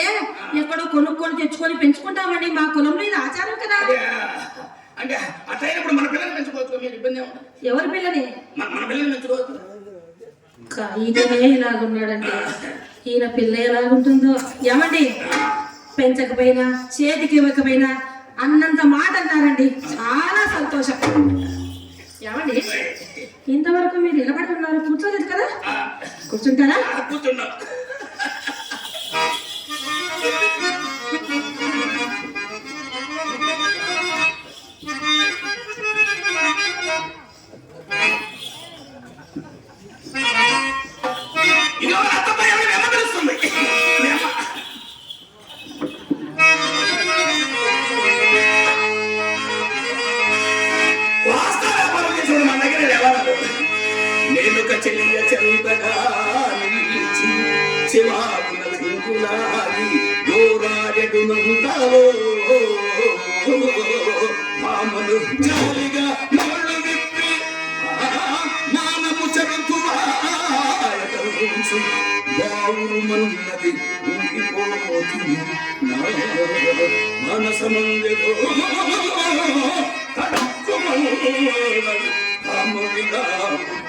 [SPEAKER 3] ఎక్కడో కొనుక్కొని తెచ్చుకొని పెంచుకుంటామండి. మా కులంలో ఇది ఆచారం కదా.
[SPEAKER 1] అంటే అట్లయినప్పుడు మన పిల్లల్ని పెంచుకోవచ్చు. మీరు ఇబ్బంది ఏమన్నా?
[SPEAKER 3] ఎవరి పిల్లని?
[SPEAKER 1] మన పిల్లల్ని పెంచుకోవచ్చు.
[SPEAKER 3] ఈయనే ఇలాగున్నాడండి. ఈయన పిల్ల ఎలాగుంటుందో. ఏమండి పెంచకపోయినా చేతికి ఇవ్వకపోయినా అన్నంత మాట అన్నారండి. చాలా సంతోషం. ఏమండి ఇంతవరకు మీరు నిలబడి ఉన్నారు, కూర్చోలేదు కదా? కూర్చుంటారా?
[SPEAKER 1] కూర్చున్నా. ఇదిగో అత్తమ్మాయి ఎవరు వెన్న పిలుస్తుంది. వాస్తవ వ్యాపారం చేసేవాడు మన దగ్గర లేవాలి. నేను ఒక చెల్లియ చెంతగా నిలిచి చివాకుల సింకులాగి గోరాడెడునంతలో మామలు జాలిగా నోళ్ళు విప్పి మానము చెరుకువాయటంచు బావురు మన్నది ఊగిపోతుంది నా మనసమంగెదో కడుక్కుమన్నది అమ్మవిగా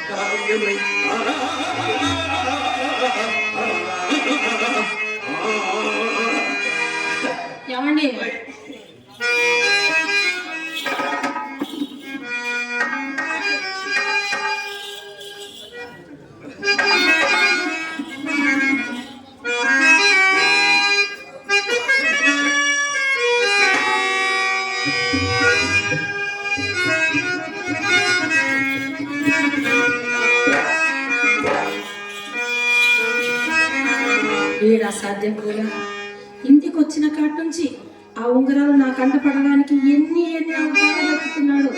[SPEAKER 1] కావ్యమై
[SPEAKER 3] ఏమండి వీడు అసాధ్యం కూడా. ఇంటికి వచ్చిన కాటి నుంచి ఆ ఉంగరాలు నా కంట పడడానికి ఎన్ని అవకాశాలు ఎత్తుతున్నాడు.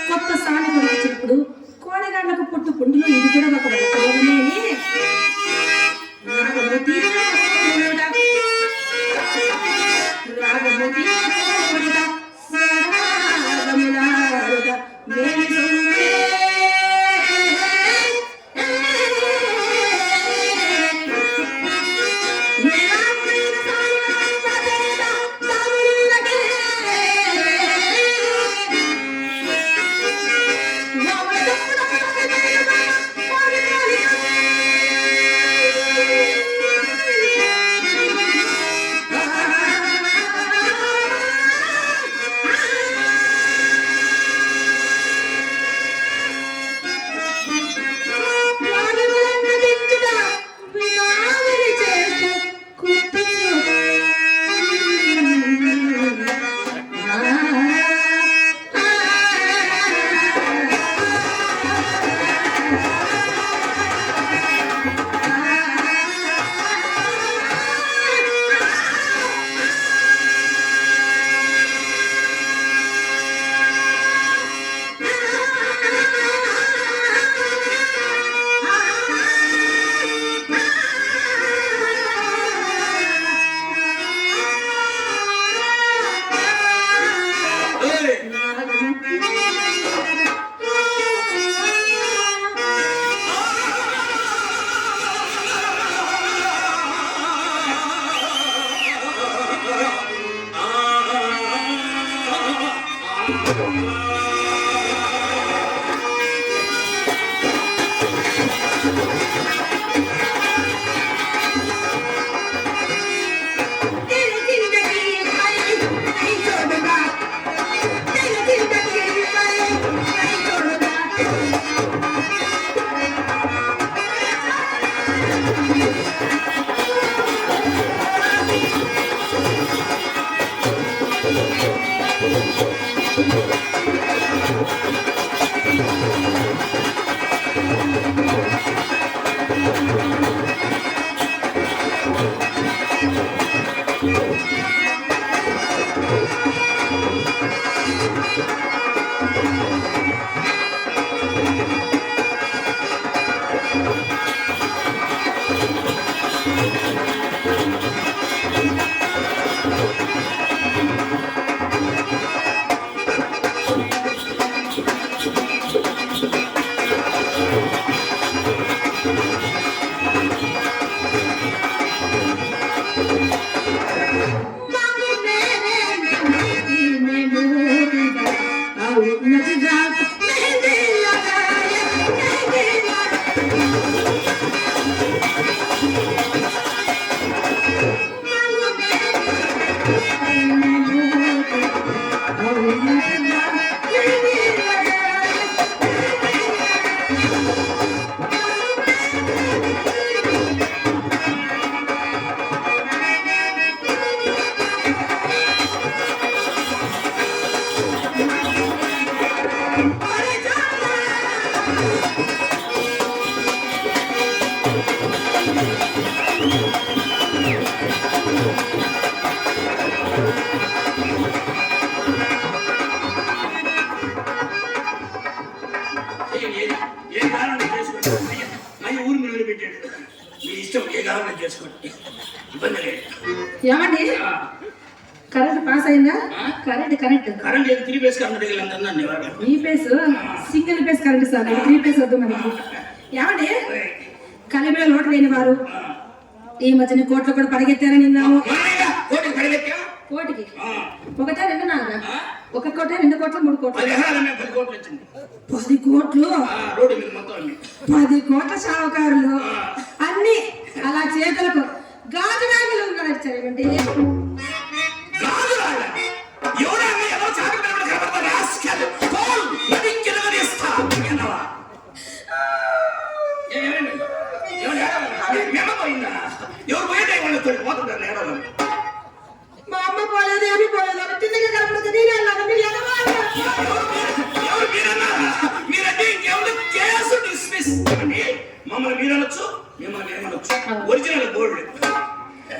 [SPEAKER 3] కొత్త సాని కొడుకున్నప్పుడు కోడగాళ్ళకు పుట్టు పుండులు ఇది కూడా ఒక ఉపయోగమే. రాగమతి రాగమతి
[SPEAKER 1] ఏ కారణం చేసుకోండి. అయ్యి ఊరు మీద పెట్టాడు. మీ ఇష్టం, ఏ కారణం చేసుకోండి, ఇబ్బంది లేదు.
[SPEAKER 3] ఏమండి కరెంట్ పాస్ అయిందా? కరెంట్
[SPEAKER 1] కరెంట్ ఏదో 3 ఫేస్ కరెంట్ తగిలిందన్నాను ఇవాళ.
[SPEAKER 3] 3 face single phase current sir, 3 face వద్దు మనకి. ఏమండి కలిమిలో లోటు లేని వారు ఈ మధ్యన కోట్లు కూడా పడగెత్తారని విన్నాము.
[SPEAKER 1] కోటికి పరిగెత్తా
[SPEAKER 3] కోటికి ఒకటా రెండు నాలుగా? ఒక కోట, 2 కోట్ల, 3 కోట్లు?
[SPEAKER 1] 10 ఎకరాల మీద 10 కోట్లు వచ్చింది.
[SPEAKER 3] 10 కోట్లు
[SPEAKER 1] రోడ్డు మీద మొత్తం అన్ని
[SPEAKER 3] 10 కోట్ల షావుకారులు అన్ని అలా చేతులకు గాజు రాగులు నడిచారేమంటే
[SPEAKER 1] గాజురాళ్ళ ఎవరైనా ఎవరో చాటు మీద కనబడతారు. రాస్కెల్ పోల్ నదించిన వదిస్తా ఎన్నవా ఏమండి మేము పోయిందా? ఎవరు పోయేదే వాళ్ళతో పోతుంటారు ఏడవ.
[SPEAKER 3] మా అమ్మ పోలేదు, ఏమి పోలేదు, అవి తిన్నగా కనపడుతుంది.
[SPEAKER 1] ఎవరు మీరన్నారా? మీరంటే ఇంకెవరు కేసు డిస్మిస్. మమ్మల్ని మీరనొచ్చు, మిమ్మల్ని మేమనొచ్చు. ఒరిజినల్ గోల్డ్,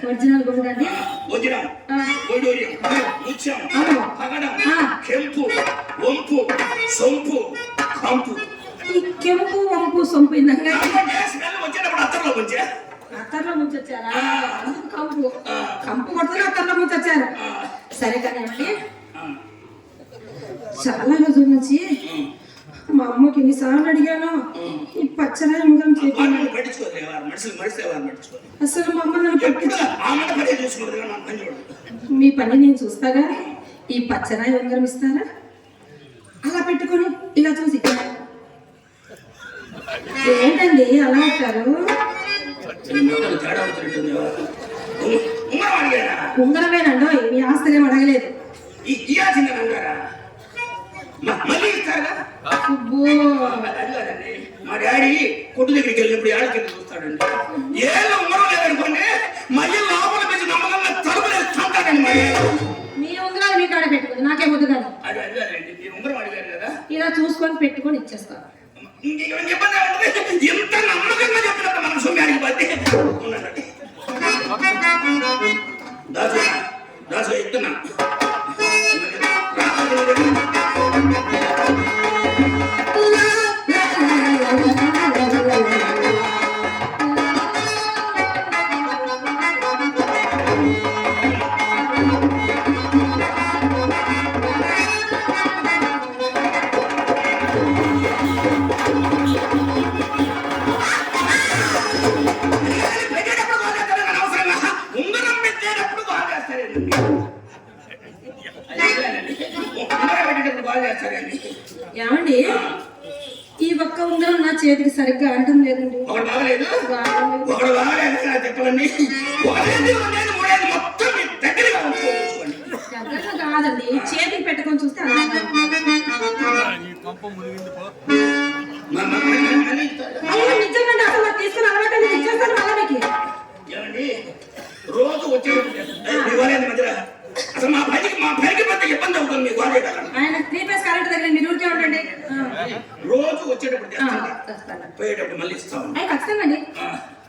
[SPEAKER 3] ఒరిజినల్ గోల్డ్ అండి.
[SPEAKER 1] ఒరిజినల్ గోల్డోరియం, ముత్యం, పగడం, కెంపు, వంపు, సొంపు, కంపు.
[SPEAKER 3] ఈ కెంపు, వంపు, సొంపు ఇందంగా
[SPEAKER 1] వచ్చేటప్పుడు అత్తర్లో ముంచే
[SPEAKER 3] అత్తర్లో ముంచొచ్చారా? కంపు కంపు కొడుతున్నా అత్తర్లో ముంచొచ్చారు. సరే కానివ్వండి, చాలా రోజుల నుంచి మా అమ్మకి ఎన్నిసార్లు అడిగాను ఈ పచ్చరా ఉంగరం అసలు మా అమ్మ నన్ను మీ పని నేను చూస్తాగా, ఈ పచ్చరాయి ఉంగరం ఇస్తారా? అలా పెట్టుకొని ఇలా చూసి ఏంటండి అలా ఉంటారు? ఉంగరమేనండో, మీ ఆస్తులు ఏం అడగలేదు.
[SPEAKER 1] మా డాడీ కొట్టు దగ్గరికి వెళ్ళినప్పుడు ఏళ్ళకి చూస్తాడండి. ఏళ్ళు ఉంగరం లేదనుకోండి, మళ్ళీ లోపల పెంచి నమ్మకంగా తలుపులేస్తాడండి. మరి
[SPEAKER 3] మీ ఉంగరాలు మీ కాడ పెట్టుకుంది, నాకే వద్దు కానీ.
[SPEAKER 1] అది అడిగారండి, మీరు ఉంగరం అడిగారు కదా,
[SPEAKER 3] ఇలా చూసుకొని పెట్టుకొని ఇచ్చేస్తాను.
[SPEAKER 1] ఎంత నమ్మకంగా చెప్పినప్పుడు మనం సొమ్మిడికి పోతే దాసు ఇస్తున్నా.
[SPEAKER 3] ఏమండి ఈ ఒక్క ఉంగరం నా చేతికి సరిగ్గా అంటం లేదండి.
[SPEAKER 1] ఒకటి బాగలేదు, ఒకటి బాగలేదు చెప్పండి.
[SPEAKER 3] దగ్గరగా కాదండి, చేతికి పెట్టుకొని చూస్తే నిజంగా అసలు తీసుకుని అలవాటు ఇచ్చేస్తాను వాళ్ళకి.
[SPEAKER 1] ఏమండి రోజు వచ్చే అసలు మా పైకి పెద్ద ఇబ్బంది అవుతుంది మీకు.
[SPEAKER 3] ఆయన 3 ఫేస్ కరెంట్ దగ్గర మీరు ఊరికే ఉండండి.
[SPEAKER 1] రోజు వచ్చేటప్పుడు పోయేటప్పుడు మళ్ళీ ఇస్తాం.
[SPEAKER 3] ఖచ్చితంగా అండి,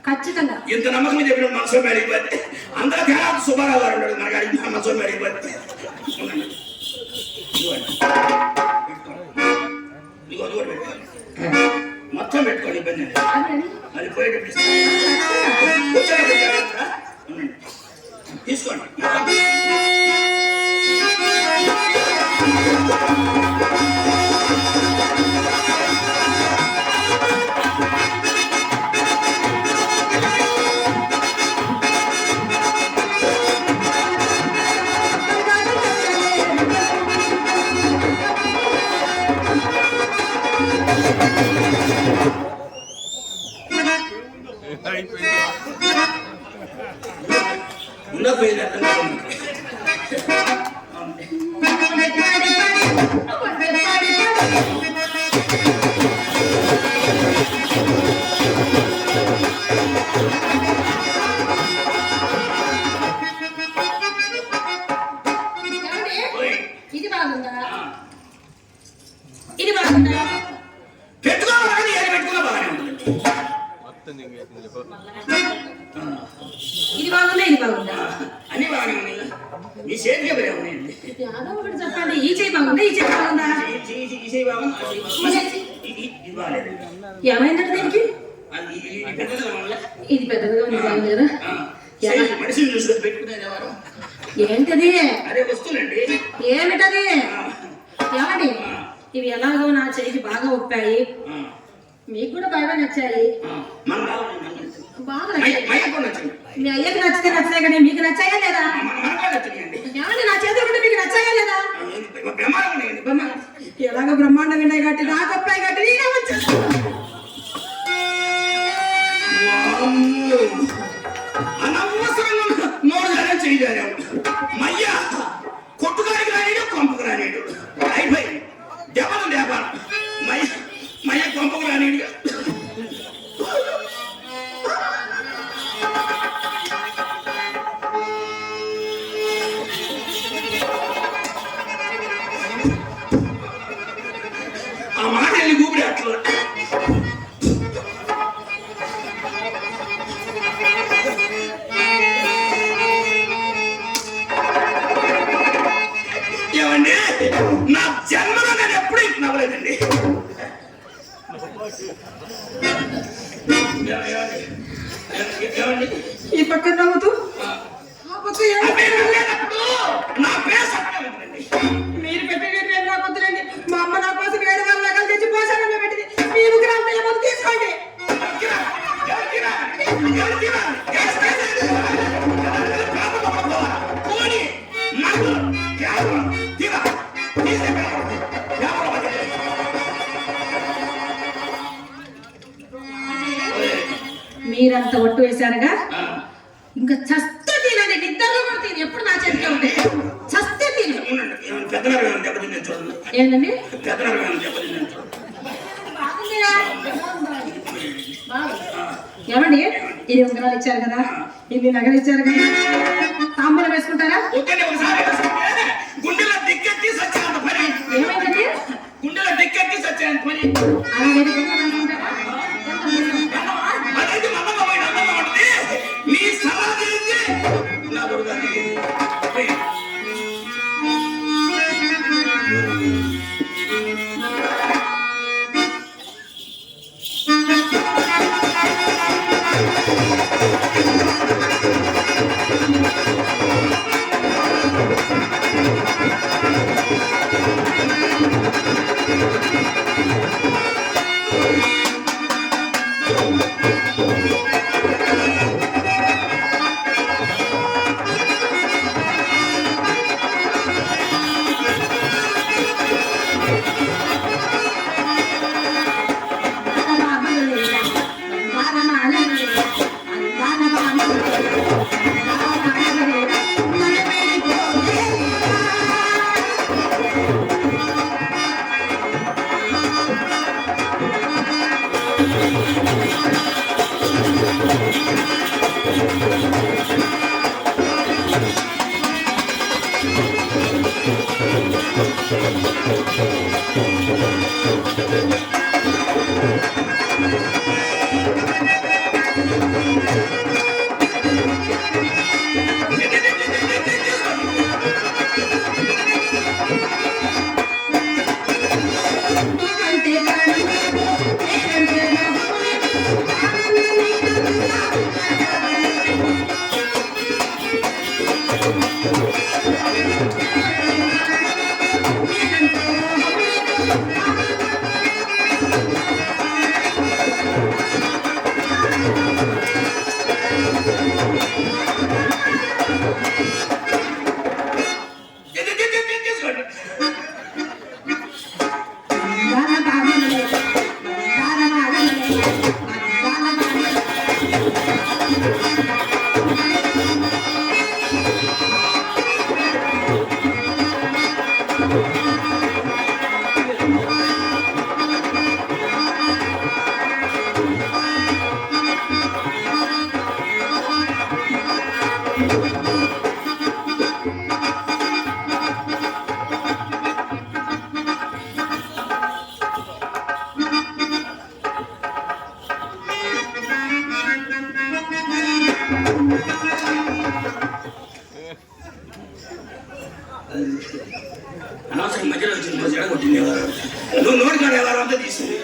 [SPEAKER 3] ఖచ్చితంగా.
[SPEAKER 1] ఇంత నమ్మకం చెప్పిన మనసు అడిగిపోతే అందరూ తేడా సుబ్బారావు గారు ఉన్నాడు. మనకి అడిగిన మనసు అడిగిపోతే ఇబ్బంది లేదు.
[SPEAKER 3] అదేండి.
[SPEAKER 1] అది పోయేటప్పుడు ఇస్తాను. వచ్చేటప్పుడు జాగ్రత్త. ఉండండి. తీసుకోండి. ఉన్న పోయేది అర్థం కాదు.
[SPEAKER 3] ఏమండి?
[SPEAKER 1] ఓయ్.
[SPEAKER 3] ఇది బాగుందా? ఇది బాగుందా?
[SPEAKER 1] పెట్టుకోవాలి ఏది పెట్టుకున్నా బాగానే ఉంటుంది.
[SPEAKER 3] ఇది బాగుందా? ఇది బాగుందా?
[SPEAKER 1] అన్ని బాగానే ఉన్నాయి. మీ చేతికి భయం ఉన్నాయండి.
[SPEAKER 3] యాదో ఒకటి చెప్పండి. ఈ చేయి బాగుందా? ఈ చేయి బాగుందా?
[SPEAKER 1] ఈ చేయి బాగుంది, ఆ చేయి బాగుంది. ఇది బాగాలేదండి.
[SPEAKER 3] ఏమైందంటే దీనికి?
[SPEAKER 1] అది ఇది పెద్దది వల్ల
[SPEAKER 3] ఇది పెద్దదిగా ఉంది, బాగుంది కదా?
[SPEAKER 1] మనిషిని చూసుకొని పెట్టుకునేది ఎవరు?
[SPEAKER 3] ఏంటది?
[SPEAKER 1] అదే వస్తువులండి.
[SPEAKER 3] ఏమిటది? ఏమండి? ఇవి ఎలాగో నా చేయికి బాగా ఒప్పాయి, మీకు కూడా బాగా నచ్చాయి.
[SPEAKER 1] మన కావాలి
[SPEAKER 3] బాగా నచ్చాయి.
[SPEAKER 1] మైక్ కూడా నచ్చింది.
[SPEAKER 3] మీ అయ్యకి నచ్చితే నచ్చాయి కానీ మీకు నచ్చాయా లేదా?
[SPEAKER 1] మన కూడా నచ్చిందండి.
[SPEAKER 3] ఏమండి నా చేతులు కూడా మీకు నచ్చాయా లేదా?
[SPEAKER 1] బ్రహ్మాండం ఉన్నాయండి.
[SPEAKER 3] ఎలాగో బ్రహ్మాండం విన్నాయి కట్టి నాకు ఒప్పాయి కట్టి నేనే వచ్చేస్తాను.
[SPEAKER 1] అనవసరంగా నోరు చేయలేము. మయ్య కొట్టుకాడికి రానిడు, కొంపకు రానిడు. అయిపోయింది దేవాలం దేవాలం. మయ్య కొంపకు రానిడు. ఆ మాట వెళ్ళి గూపిడి అట్లా. ఏమండి నా జన్మలో నేను ఎప్పుడు ఇంత నవ్వలేదండి. ఏమండి
[SPEAKER 3] ఈ పక్కన నవ్వుతూ ఆ పక్క
[SPEAKER 1] అదే నవ్వేటప్పుడు నా పేరు అట్లే ఉందండి.
[SPEAKER 3] మీరు పెట్టేటట్టు ఎలా వద్దులండి. మా అమ్మ నా కోసం వేరే వాళ్ళ రకాలు తెచ్చి పోషణలో పెట్టింది. మీ ముగ్గురు అంతా ఏమో తీసుకోండి. మీరంత ఒట్టు వేశారుగా, ఇంకా చస్తే తినండి. నిద్రలో కూడా తిని ఎప్పుడు నా చేతిలో ఉంటే చస్తే తిను.
[SPEAKER 1] పెద్దనరవేమో దెబ్బతిన్నాను చూడండి.
[SPEAKER 3] ఏంటండి?
[SPEAKER 1] పెద్దనరవేమో దెబ్బతిన్నాను చూడండి.
[SPEAKER 3] బాగుందిరా? ఏమండి ఇది ఉంగరాలు ఇచ్చారు కదా, ఇన్ని నగలు ఇచ్చారు కదా, తాంబూలం వేసుకుంటారా?
[SPEAKER 1] వద్దండి, ఒకసారి వేసుకుంటే గుండెలో దిక్కెత్తి సచ్చినంత పని.
[SPEAKER 3] ఏమైందండి?
[SPEAKER 1] గుండెలో దిక్కెత్తి సచ్చినంత పని.
[SPEAKER 3] అలా వేసుకుంటారా అనుకుంటారా?
[SPEAKER 1] అదైతే నమ్మకం పోయిన నమ్మకం ఉంటుంది. మీ సలహా తెలిసి నా దొరగా తీసుకోండి. అనవసరం మధ్యలో వచ్చింది జడ కొట్టింది ఎవరు నువ్వు నోటి కాడ ఎవరు అంతా తీసుకుంది